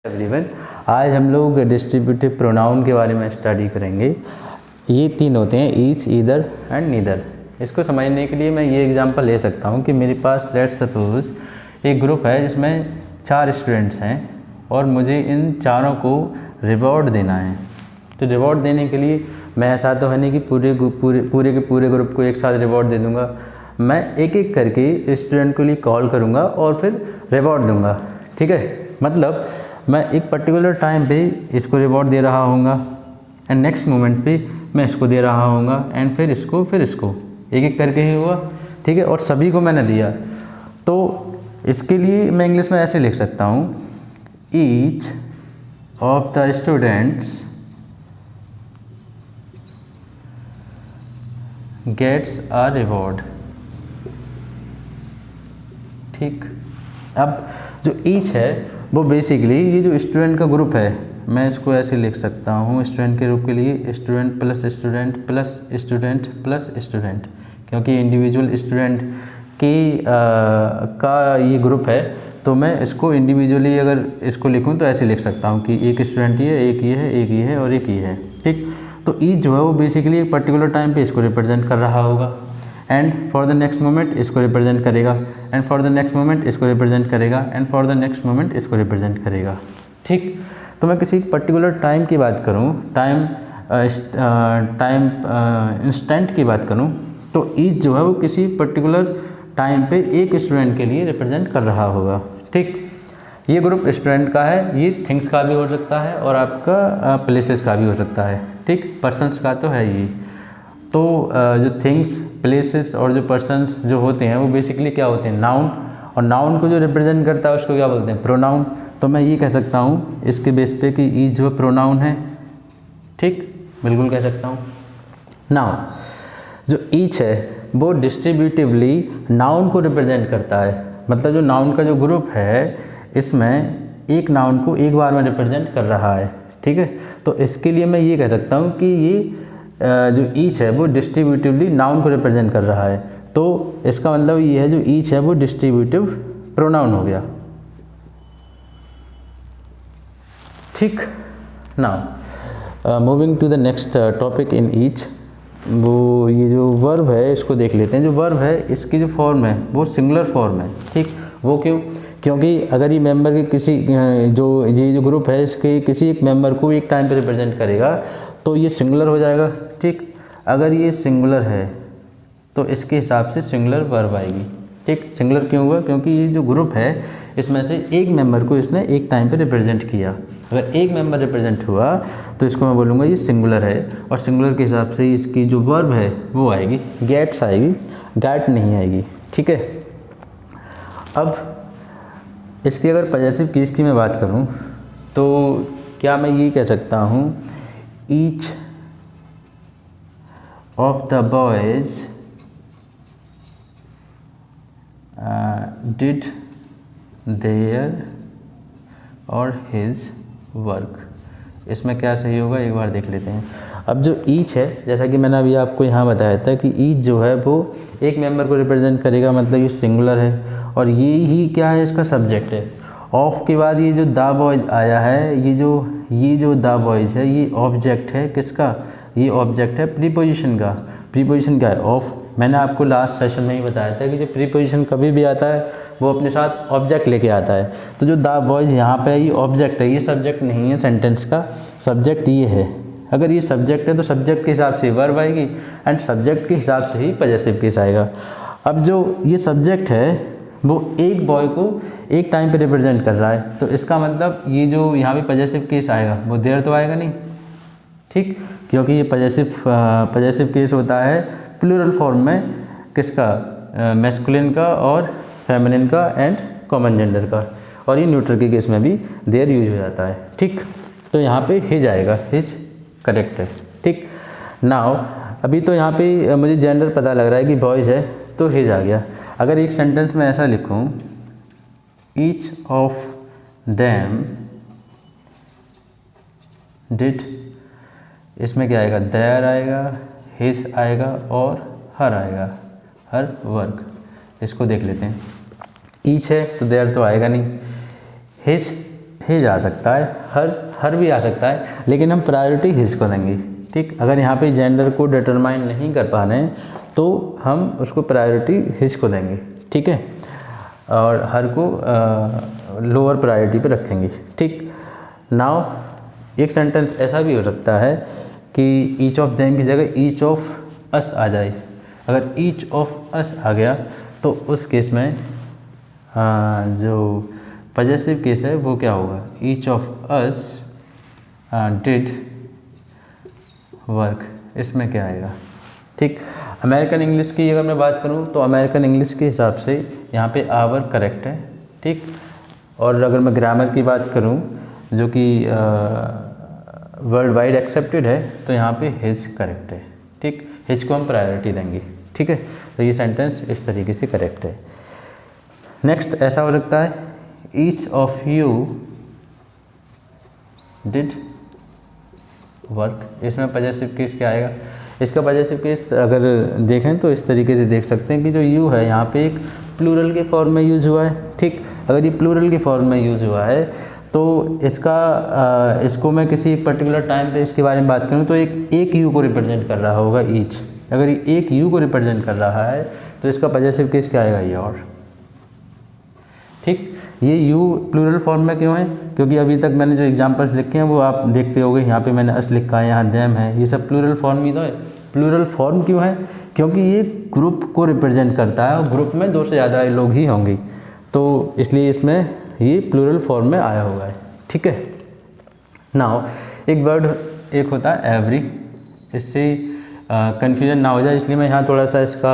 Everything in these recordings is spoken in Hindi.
एवरीवन, आज हम लोग डिस्ट्रीब्यूटिव प्रोनाउन के बारे में स्टडी करेंगे। ये तीन होते हैं, ईच, ईदर एंड नीदर। इसको समझने के लिए मैं ये एग्जांपल ले सकता हूँ कि मेरे पास लेट्स सपोज एक ग्रुप है जिसमें 4 स्टूडेंट्स हैं और मुझे इन चारों को रिवॉर्ड देना है। तो रिवॉर्ड देने के लिए मैं ऐसा तो है नहीं कि पूरे ग्रुप को एक साथ रिवॉर्ड दे दूँगा। मैं एक एक करके स्टूडेंट के लिए कॉल करूँगा और फिर रिवॉर्ड दूँगा। ठीक है, मतलब मैं एक पर्टिकुलर टाइम पे इसको रिवॉर्ड दे रहा होऊंगा एंड नेक्स्ट मोमेंट पे मैं इसको दे रहा होऊंगा एंड फिर इसको एक एक करके ही हुआ। ठीक है, और सभी को मैंने दिया। तो इसके लिए मैं इंग्लिश में ऐसे लिख सकता हूँ, each of the students gets a reward. ठीक, अब जो ईच है वो बेसिकली ये जो स्टूडेंट का ग्रुप है, मैं इसको ऐसे लिख सकता हूँ स्टूडेंट के ग्रुप के लिए student plus student plus student plus student, क्योंकि इंडिविजुअल स्टूडेंट का ये ग्रुप है तो मैं इसको इंडिविजुअली अगर इसको लिखूँ तो ऐसे लिख सकता हूँ कि एक स्टूडेंट ये है, एक ये है, एक ये है और एक ये है। ठीक, तो ईच जो है वो बेसिकली एक पर्टिकुलर टाइम पे इसको रिप्रेजेंट कर रहा होगा and for the next moment इसको रिप्रेजेंट करेगा and for the next moment इसको रिप्रेजेंट करेगा and for the next moment इसको रिप्रेजेंट करेगा। ठीक, तो मैं किसी पर्टिकुलर टाइम की बात करूं, टाइम इंस्टेंट की बात करूं, तो ईच जो है वो किसी पर्टिकुलर टाइम पे एक स्टूडेंट के लिए रिप्रेजेंट कर रहा होगा। ठीक, ये ग्रुप स्टूडेंट का है, ये थिंग्स का भी हो सकता है और आपका प्लेसेस का भी हो सकता है। ठीक, पर्सनस का तो है ही। तो जो थिंग्स, प्लेसेस और जो पर्सन्स जो होते हैं वो बेसिकली क्या होते हैं, नाउन, और नाउन को जो रिप्रेजेंट करता है उसको क्या बोलते हैं, प्रोनाउन। तो मैं ये कह सकता हूँ इसके बेस पे कि ईच जो प्रोनाउन है। ठीक, बिल्कुल कह सकता हूँ। नाउ जो ईच है वो डिस्ट्रीब्यूटिवली नाउन को रिप्रेजेंट करता है, मतलब जो नाउन का जो ग्रुप है इसमें एक नाउन को एक बार में रिप्रेजेंट कर रहा है। ठीक है, तो इसके लिए मैं ये कह सकता हूँ कि ये जो ईच है वो डिस्ट्रीब्यूटिवली नाउन को रिप्रेजेंट कर रहा है। तो इसका मतलब ये है जो ईच है वो डिस्ट्रीब्यूटिव प्रोनाउन हो गया। ठीक, now moving to the next topic in each, वो ये जो वर्ब है इसको देख लेते हैं। जो वर्ब है इसकी जो फॉर्म है वो सिंगुलर फॉर्म है। ठीक, वो क्यों? क्योंकि अगर ये मेंबर के किसी जो ग्रुप है इसके किसी एक मेंबर को एक टाइम पे रिप्रेजेंट करेगा तो ये सिंगुलर हो जाएगा। ठीक, अगर ये सिंगुलर है तो इसके हिसाब से सिंगुलर वर्ब आएगी। ठीक, सिंगुलर क्यों हुआ? क्योंकि ये जो ग्रुप है इसमें से एक मेंबर को इसने एक टाइम पे रिप्रेजेंट किया। अगर एक मेंबर रिप्रेजेंट हुआ तो इसको मैं बोलूँगा ये सिंगुलर है, और सिंगुलर के हिसाब से इसकी जो वर्ब है वो आएगी गेट्स आएगी, गैट नहीं आएगी। ठीक है, अब इसकी अगर पॉजेसिव केस की मैं बात करूँ तो क्या मैं ये कह सकता हूँ, each of the boys did their or his work. इसमें क्या सही होगा एक बार देख लेते हैं। अब जो ईच है, जैसा कि मैंने अभी आपको यहाँ बताया था कि ईच जो है वो एक मेंबर को रिप्रेजेंट करेगा, मतलब ये सिंगुलर है और ये ही क्या है, इसका सब्जेक्ट है। ऑफ के बाद ये जो द बॉयज़ आया है, ये जो द बॉयज़ है ये ऑब्जेक्ट है किसका, ये ऑब्जेक्ट है प्रीपोजिशन का। प्रीपोजिशन क्या है, ऑफ। मैंने आपको लास्ट सेशन में ही बताया था कि जो प्रीपोजिशन कभी भी आता है वो अपने साथ ऑब्जेक्ट लेके आता है। तो जो द बॉयज़ यहाँ पे ये ऑब्जेक्ट है, ये सब्जेक्ट नहीं है सेंटेंस का, सब्जेक्ट ये है। अगर ये सब्जेक्ट है तो सब्जेक्ट के हिसाब से वर्ब आएगी एंड सब्जेक्ट के हिसाब से ही पॉजेसिव केस आएगा। अब जो ये सब्जेक्ट है वो एक बॉय को एक टाइम पे रिप्रेजेंट कर रहा है, तो इसका मतलब ये जो यहाँ पे पॉजेसिव केस आएगा वो देयर तो आएगा नहीं। ठीक, क्योंकि ये पॉजेसिव केस होता है प्लूरल फॉर्म में, किसका, मैस्कुलिन का और फेमिनिन का एंड कॉमन जेंडर का, और ये न्यूट्रल के केस में भी देयर यूज हो जाता है। ठीक, तो यहाँ पे हिज आएगा, हिज करेक्ट है। ठीक, नाउ अभी तो यहाँ पे मुझे जेंडर पता लग रहा है कि बॉयज़ है तो हिज आ गया। अगर एक सेंटेंस में ऐसा लिखूं, ईच ऑफ देम डिड, इसमें क्या आएगा, देयर आएगा, हिज आएगा और हर आएगा, हर वर्क। इसको देख लेते हैं। ईच है तो देयर तो आएगा नहीं, हिज आ सकता है, हर भी आ सकता है, लेकिन हम प्रायोरिटी हिज को देंगे। ठीक, अगर यहाँ पे जेंडर को डिटरमाइन नहीं कर पा रहे हैं तो हम उसको प्रायोरिटी हिज को देंगे। ठीक है, और हर को लोअर प्रायोरिटी पे रखेंगे। ठीक, नाउ एक सेंटेंस ऐसा भी हो सकता है कि ईच ऑफ देम की जगह ईच ऑफ अस आ जाए। अगर ईच ऑफ अस आ गया तो उस केस में जो पॉजेसिव केस है वो क्या होगा, each of us did work, इसमें क्या आएगा। ठीक, अमेरिकन इंग्लिश की अगर मैं बात करूं तो अमेरिकन इंग्लिश के हिसाब से यहाँ पे आवर करेक्ट है। ठीक, और अगर मैं ग्रामर की बात करूं जो कि वर्ल्ड वाइड एक्सेप्टेड है तो यहाँ पे हिज करेक्ट है। ठीक, हिज को हम प्रायोरिटी देंगे। ठीक है, तो ये सेंटेंस इस तरीके से करेक्ट है। नेक्स्ट ऐसा हो सकता है each of you did work, इसमें पॉजेसिव केस क्या आएगा। इसका पॉजेसिव केस अगर देखें तो इस तरीके से देख सकते हैं कि जो यू है यहाँ पे एक प्लूरल के फॉर्म में यूज़ हुआ है। ठीक, अगर ये प्लूरल के फॉर्म में यूज़ हुआ है तो इसको मैं किसी पर्टिकुलर टाइम पे इसके बारे में बात करूँ तो एक यू को रिप्रेजेंट कर रहा होगा ईच। अगर ये एक यू को रिप्रेजेंट कर रहा है तो इसका पॉजेसिव केस क्या आएगा, योर। ठीक, ये यू प्लूरल फॉर्म में क्यों है, क्योंकि अभी तक मैंने जो एग्जांपल्स लिखे हैं वो आप देखते होंगे, यहाँ पे मैंने अस लिखा है, यहाँ देम है, ये सब प्लूरल फॉर्म ही तो है। प्लूरल फॉर्म क्यों है, क्योंकि ये ग्रुप को रिप्रेजेंट करता है और ग्रुप में 2 से ज़्यादा लोग ही होंगे, तो इसलिए इसमें ये प्लूरल फॉर्म में आया हुआ है। ठीक है, नाउ एक वर्ड एक होता है एवरी, इससे कन्फ्यूजन ना हो जाए इसलिए मैं यहाँ थोड़ा सा इसका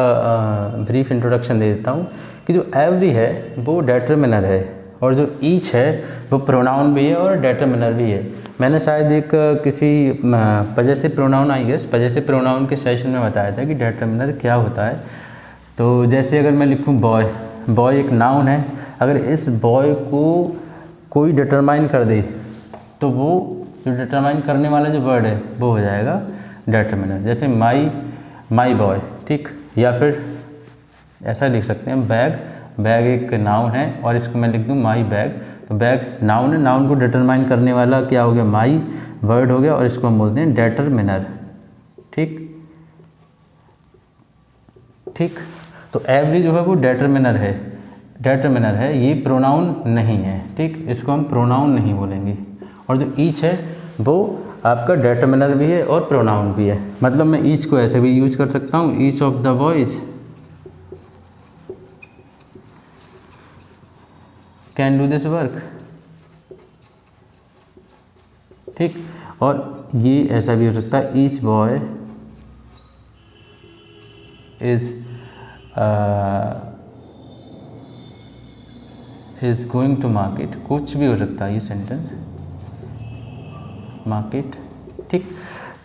ब्रीफ इंट्रोडक्शन दे देता हूँ कि जो एवरी है वो डेटरमिनर है और जो ईच है वो प्रोनाउन भी है और डेटरमिनर भी है। मैंने शायद एक किसी पॉजेसिव प्रोनाउन पॉजेसिव प्रोनाउन के सेशन में बताया था कि डेटरमिनर क्या होता है। तो जैसे अगर मैं लिखूँ बॉय, बॉय एक नाउन है, अगर इस बॉय को कोई डिटरमाइन कर दे तो वो जो डिटरमाइन करने वाला जो वर्ड है वो हो जाएगा डेटरमिनर। जैसे माई बॉय। ठीक, या फिर ऐसा लिख सकते हैं बैग, बैग एक नाउन है और इसको मैं लिख दूँ माई बैग, तो बैग नाउन है, नाउन को डिटरमाइन करने वाला क्या हो गया, माई वर्ड हो गया और इसको हम बोलते हैं डेटरमिनर। ठीक, ठीक, तो एवरी जो है वो डेटरमिनर है, ये प्रोनाउन नहीं है। ठीक, इसको हम प्रोनाउन नहीं बोलेंगे। और जो ईच है वो आपका डेटरमिनर भी है और प्रोनाउन भी है। मतलब मैं ईच को ऐसे भी यूज कर सकता हूँ, each of the boys can do this work. ठीक, और ये ऐसा भी हो सकता है each boy is going to market, कुछ भी हो सकता है ये सेंटेंस, मार्केट। ठीक,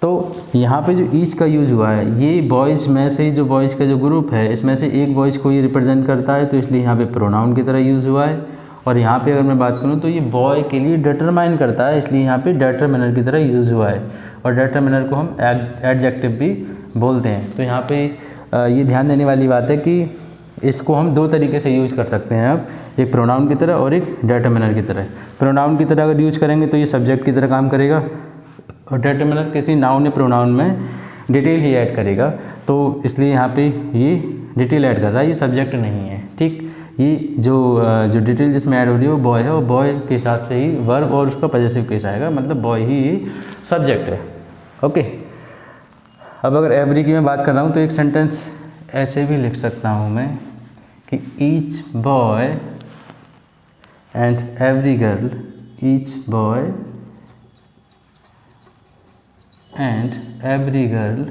तो यहाँ पे जो ईच का यूज हुआ है ये बॉयज़ में से, जो बॉयज़ का जो ग्रुप है इसमें से एक बॉयज़ को ये रिप्रेजेंट करता है, तो इसलिए यहाँ पे प्रोनाउन की तरह यूज़ हुआ है। और यहाँ पे अगर मैं बात करूँ तो ये बॉय के लिए डिटरमाइन करता है, इसलिए यहाँ पे डेटरमिनर की तरह यूज़ हुआ है। और डेटरमिनर को हम एडजेक्टिव भी बोलते हैं। तो यहाँ पे ये ध्यान देने वाली बात है कि इसको हम 2 तरीके से यूज कर सकते हैं अब, एक प्रोनाउन की तरह और एक डेटरमिनर की तरह। प्रोनाउन की तरह अगर यूज करेंगे तो ये सब्जेक्ट की तरह काम करेगा और डेटरमिनर किसी नाउन या प्रोनाउन में डिटेल ही ऐड करेगा, तो इसलिए यहाँ पे ये डिटेल ऐड कर रहा है, ये सब्जेक्ट नहीं है। ठीक, ये जो डिटेल जिसमें ऐड हो रही है वो बॉय है और बॉय के हिसाब से ही वर्ब और उसका पॉजेसिव केस आएगा, मतलब बॉय ही सब्जेक्ट है। ओके, अब अगर एवरी की मैं बात कर रहा हूँ तो एक सेंटेंस ऐसे भी लिख सकता हूँ मैं कि each boy and every girl, each boy and every girl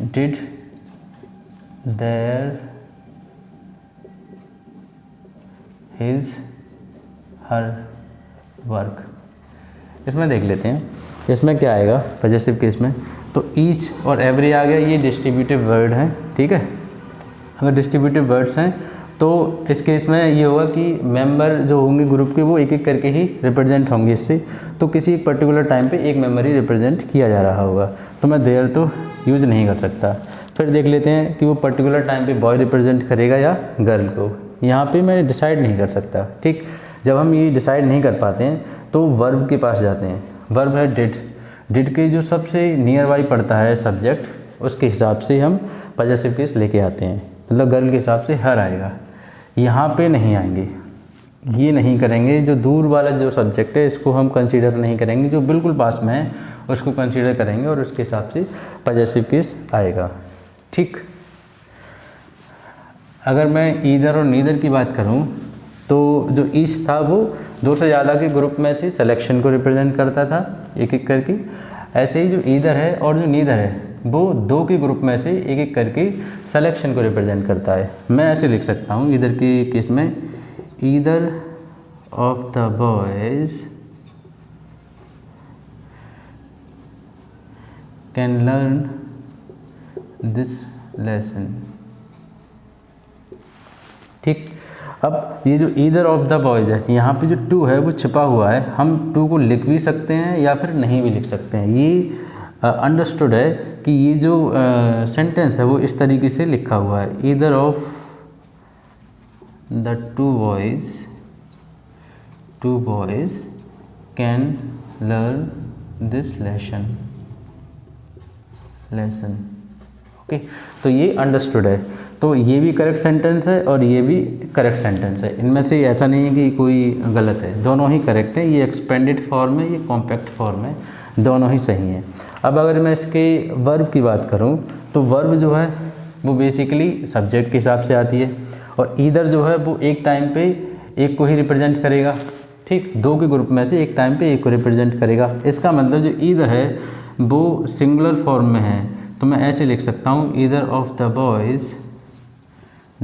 did their his her work. इसमें देख लेते हैं इसमें क्या आएगा पॉजेसिव केस में। तो ईच और एवरी आ गया, ये डिस्ट्रीब्यूटिव वर्ड हैं। ठीक है, अगर डिस्ट्रीब्यूटिव वर्ड्स हैं तो इस केस में ये होगा कि मेंबर जो होंगे ग्रुप के वो एक एक करके ही रिप्रेजेंट होंगे इससे, तो किसी पर्टिकुलर टाइम पे एक मेंबर ही रिप्रेजेंट किया जा रहा होगा, तो मैं देयर तो यूज़ नहीं कर सकता। फिर देख लेते हैं कि वो पर्टिकुलर टाइम पे बॉय रिप्रेजेंट करेगा या गर्ल को। यहाँ पे मैं डिसाइड नहीं कर सकता। ठीक, जब हम ये डिसाइड नहीं कर पाते हैं तो वर्ब के पास जाते हैं। वर्ब है डिड, डिड के जो सबसे नियर बाई पड़ता है सब्जेक्ट, उसके हिसाब से हम पॉजेसिव केस लेके आते हैं। मतलब गर्ल के हिसाब से हर आएगा, यहाँ पे नहीं आएंगे, ये नहीं करेंगे। जो दूर वाला जो सब्जेक्ट है इसको हम कंसीडर नहीं करेंगे, जो बिल्कुल पास में है उसको कंसीडर करेंगे और उसके हिसाब से पॉजेसिव केस आएगा। ठीक, अगर मैं ईदर और नीदर की बात करूं तो जो ईच था वो दो से ज़्यादा के ग्रुप में से सिलेक्शन को रिप्रेजेंट करता था एक एक करके। ऐसे ही जो ईदर है और जो नीदर है वो दो के ग्रुप में से एक एक करके सिलेक्शन को रिप्रेजेंट करता है। मैं ऐसे लिख सकता हूँ ईदर के केस में, either of the boys can learn this lesson. ठीक, अब ये जो ईदर ऑफ द बॉयज़ है, यहाँ पे जो टू है वो छिपा हुआ है। हम टू को लिख भी सकते हैं या फिर नहीं भी लिख सकते हैं। ये अंडरस्टूड है कि ये जो सेंटेंस है वो इस तरीके से लिखा हुआ है, either of the two boys can learn this lesson. Okay, तो ये अंडरस्टूड है, तो ये भी करेक्ट सेंटेंस है और ये भी करेक्ट सेंटेंस है। इनमें से ऐसा नहीं है कि कोई गलत है, दोनों ही करेक्ट है। ये एक्सपेंडेड फॉर्म है, ये कॉम्पैक्ट फॉर्म है, दोनों ही सही हैं। अब अगर मैं इसके वर्ब की बात करूं तो वर्ब जो है वो बेसिकली सब्जेक्ट के हिसाब से आती है और ईदर जो है वो एक टाइम पे एक को ही रिप्रेजेंट करेगा। ठीक, दो के ग्रुप में से एक टाइम पे एक को रिप्रेजेंट करेगा। इसका मतलब जो ईदर है वो सिंगुलर फॉर्म में है, तो मैं ऐसे लिख सकता हूँ, either of the boys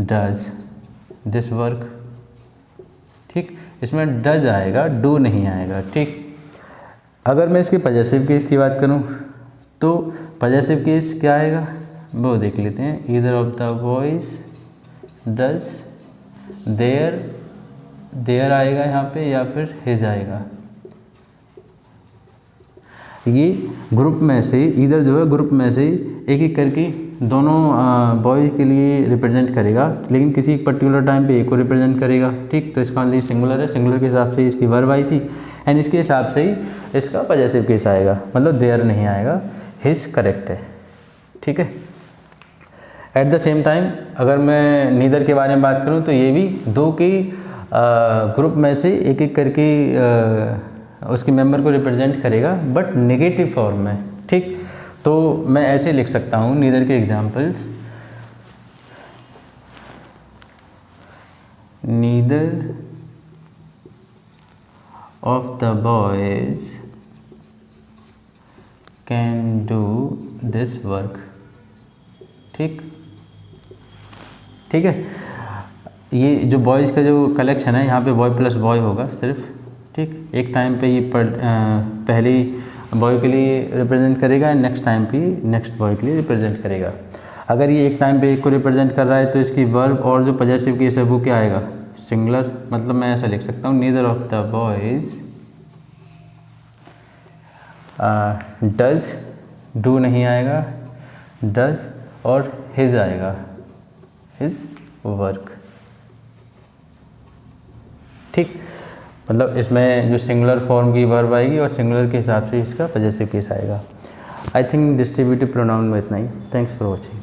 does this work. ठीक, इसमें डज आएगा, डू नहीं आएगा। ठीक, अगर मैं इसके पॉजेसिव केस की बात करूं तो पॉजेसिव केस क्या आएगा वो देख लेते हैं। Either of the boys does their आएगा यहाँ पे या फिर हिज आएगा। ये ग्रुप में से ईदर जो है ग्रुप में से एक एक करके दोनों बॉय के लिए रिप्रेजेंट करेगा, लेकिन किसी एक पर्टिकुलर टाइम पे एक को रिप्रेजेंट करेगा। ठीक, तो इसका मतलब सिंगुलर है, सिंगुलर के हिसाब से इसकी वर्ब आई थी एंड इसके हिसाब से ही इसका पॉजेसिव केस आएगा, मतलब देयर नहीं आएगा, हिज करेक्ट है। ठीक है, एट द सेम टाइम अगर मैं नीदर के बारे में बात करूं तो ये भी दो के ग्रुप में से एक एक करके उसके मेंबर को रिप्रेजेंट करेगा, बट नेगेटिव फॉर्म में। ठीक, तो मैं ऐसे लिख सकता हूँ नीदर के examples, neither of the boys can do this work. ठीक, ठीक है, ये जो बॉयज़ का जो कलेक्शन है यहाँ पे बॉय प्लस बॉय होगा सिर्फ। ठीक, एक टाइम पे ये पहले बॉय के लिए रिप्रेजेंट करेगा एंड नेक्स्ट टाइम पे नेक्स्ट बॉय के लिए रिप्रेजेंट करेगा। अगर ये एक टाइम पे एक को रिप्रेजेंट कर रहा है तो इसकी वर्ब और जो पॉजेसिव केस है वो क्या आएगा, सिंगुलर। मतलब मैं ऐसा लिख सकता हूँ, neither of the boys does, do नहीं आएगा, डज और हिज आएगा, हिज वर्क। ठीक, मतलब इसमें जो सिंगुलर फॉर्म की वर्ब आएगी और सिंगुलर के हिसाब से इसका पॉजेसिव केस आएगा। आई थिंक डिस्ट्रीब्यूटिव प्रोनाउन में इतना ही। Thanks for watching.